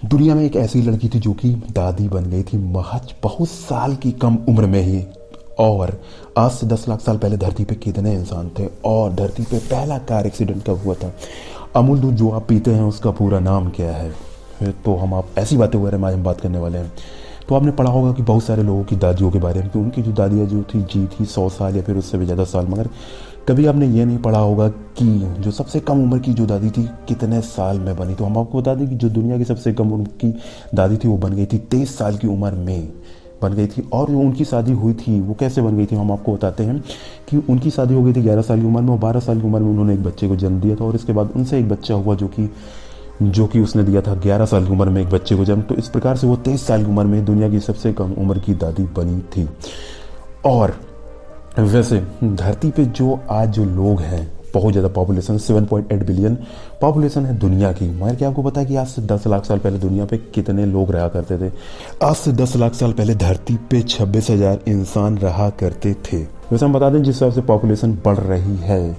दुनिया में एक ऐसी लड़की थी जो कि दादी बन गई थी महज बहुत साल की कम उम्र में ही। और आज से 10 लाख साल पहले धरती पे कितने इंसान थे और धरती पे पहला कार एक्सीडेंट कब हुआ था? अमूल दूध जो आप पीते हैं उसका पूरा नाम क्या है? तो हम आप ऐसी बातें हुए आज हम बात करने वाले हैं। तो आपने पढ़ा होगा कि बहुत सारे लोगों की दादियों के बारे में कि उनकी जो दादियाँ जो थी जी थी 100 साल या फिर उससे भी ज़्यादा साल, मगर कभी आपने ये नहीं पढ़ा होगा कि जो सबसे कम उम्र की जो दादी थी कितने साल में बनी। तो हम आपको बता दें कि जो दुनिया की सबसे कम उम्र की दादी थी वो बन गई थी 23 साल की उम्र में बन गई थी। और जो उनकी शादी हुई थी वो कैसे बन गई थी हम आपको बताते हैं कि उनकी शादी हो गई थी 11 साल की उम्र में और 12 साल की उम्र में उन्होंने एक बच्चे को जन्म दिया था और इसके बाद उनसे एक बच्चा हुआ जो कि उसने दिया था 11 साल की उम्र में एक बच्चे को जन्म। तो इस प्रकार से वो 23 साल की उम्र में दुनिया की सबसे कम उम्र की दादी बनी थी। और वैसे धरती पे जो आज जो लोग हैं बहुत ज़्यादा पॉपुलेशन 7.8 बिलियन पॉपुलेशन है दुनिया की। मगर क्या आपको पता है कि आज से 10 लाख साल पहले दुनिया पे कितने लोग रहा करते थे? आज से 10 लाख साल पहले धरती पे 26,000 इंसान रहा करते थे। वैसे हम बता दें जिस हिसाब से पॉपुलेशन बढ़ रही है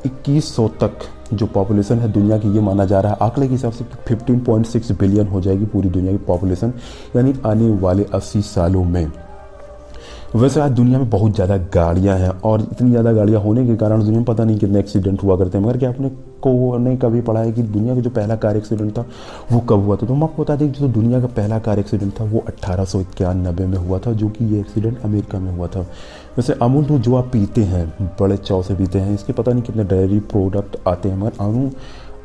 2100 तक जो पॉपुलेशन है दुनिया की, ये माना जा रहा है आंकड़े के हिसाब से 15.6 बिलियन हो जाएगी पूरी दुनिया की पॉपुलेशन, यानी आने वाले 80 सालों में। वैसे आज दुनिया में बहुत ज़्यादा गाड़ियां हैं और इतनी ज़्यादा गाड़ियां होने के कारण दुनिया में पता नहीं कितने एक्सीडेंट हुआ करते हैं। मगर क्या आपने को नहीं कभी पढ़ा है कि दुनिया का जो पहला कार एक्सीडेंट था वो कब हुआ था? तो हम आपको बता दें कि जो दुनिया का पहला कार एक्सीडेंट था वो 1891 में हुआ था, जो कि ये एक्सीडेंट अमेरिका में हुआ था। वैसे अमूल दूध जो आप पीते हैं बड़े चाव से पीते हैं, इसके पता नहीं कितने डेयरी प्रोडक्ट आते हैं, मगर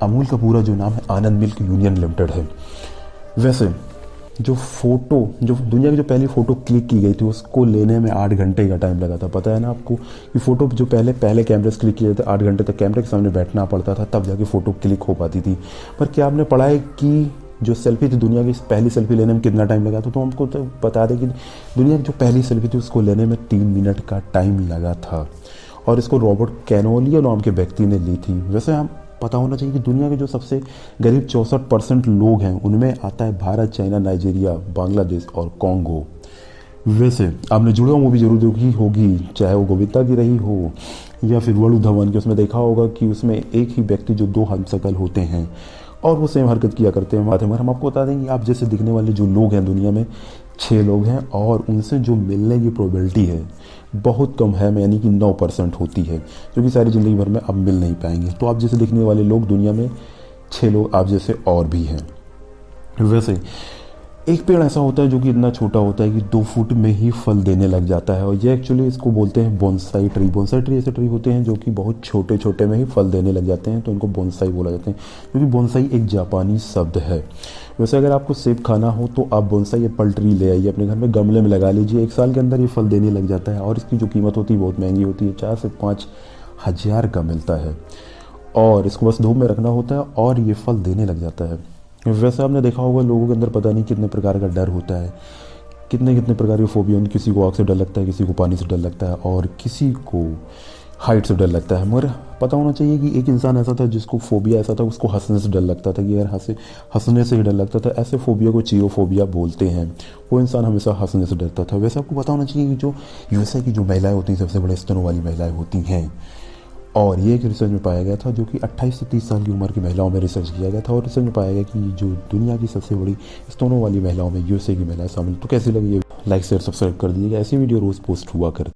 अमूल का पूरा जो नाम है आनंद मिल्क यूनियन लिमिटेड है। वैसे जो दुनिया की जो पहली फ़ोटो क्लिक की गई थी उसको लेने में 8 घंटे का टाइम लगा था। पता है ना आपको कि फ़ोटो जो पहले कैमरे से क्लिक किए थे 8 घंटे तक कैमरे के सामने बैठना पड़ता था तब जाके फ़ोटो क्लिक हो पाती थी। पर क्या आपने पढ़ा है कि जो सेल्फी थी दुनिया की पहली सेल्फी लेने में कितना टाइम लगा था? तो हमको तो बता दें कि दुनिया की जो पहली सेल्फी थी उसको लेने में 3 मिनट का टाइम लगा था और इसको रॉबर्ट कैनोलिया नाम के व्यक्ति ने ली थी। वैसे हम पता होना चाहिए कि दुनिया के जो सबसे गरीब 64% लोग हैं उनमें आता है भारत, चाइना, नाइजीरिया, बांग्लादेश और कॉन्गो। वैसे आपने जुड़वा मूवी जरूर देखी होगी, चाहे वो गोविंदा की रही हो या फिर वरुण धवन की। उसमें देखा होगा कि उसमें एक ही व्यक्ति जो 2 हमशक्ल होते हैं और वो सेम हरकत किया करते हैं। मगर हम आपको बता देंगे आप जैसे दिखने वाले जो लोग हैं दुनिया में 6 लोग हैं और उनसे जो मिलने की प्रोबेबिलिटी है बहुत कम है, यानी कि 9% होती है, जो कि सारी ज़िंदगी भर में आप मिल नहीं पाएंगे। तो आप जैसे दिखने वाले लोग दुनिया में 6 लोग आप जैसे और भी हैं। वैसे एक पेड़ ऐसा होता है जो कि इतना छोटा होता है कि 2 फुट में ही फल देने लग जाता है और ये एक्चुअली इसको बोलते हैं बोनसाई ट्री। बोनसाई ट्री ऐसे ट्री होते हैं जो कि बहुत छोटे छोटे में ही फल देने लग जाते हैं, तो इनको बोनसाई बोला जाता है, क्योंकि बोनसाई एक जापानी शब्द है। वैसे अगर आपको सेब खाना हो तो आप बोनसाई एप्पल ट्री ले आइए, अपने घर में गमले में लगा लीजिए, 1 साल के अंदर ये फल देने लग जाता है और इसकी जो कीमत होती है बहुत महंगी होती है, 4 से 5 हज़ार का मिलता है और इसको बस धूप में रखना होता है और ये फल देने लग जाता है। वैसे आपने देखा होगा लोगों के अंदर पता नहीं कितने प्रकार का डर होता है, कितने कितने प्रकार के फोबिया। किसी को आग से डर लगता है, किसी को पानी से डर लगता है और किसी को हाइट से डर लगता है। मगर पता होना चाहिए कि एक इंसान ऐसा था जिसको फोबिया ऐसा था, उसको हंसने से डर लगता था कि यार हंसने से ही डर लगता था। ऐसे फोबिया को चीरोफोबिया बोलते हैं। वो इंसान हमेशा हंसने से डरता था। वैसे आपको पता होना चाहिए कि जो यूएसए की जो महिलाएं होती हैं सबसे बड़े स्तनों वाली महिलाएं होती हैं और ये एक रिसर्च में पाया गया था जो कि 28 से 30 साल की उम्र की महिलाओं में रिसर्च किया गया था और रिसर्च में पाया गया कि जो दुनिया की सबसे बड़ी स्तनों वाली महिलाओं में यूएसए की महिलाएं शामिल। तो कैसी लगी ये? लाइक शेयर सब्सक्राइब कर दीजिएगा, ऐसी वीडियो रोज़ पोस्ट हुआ करती।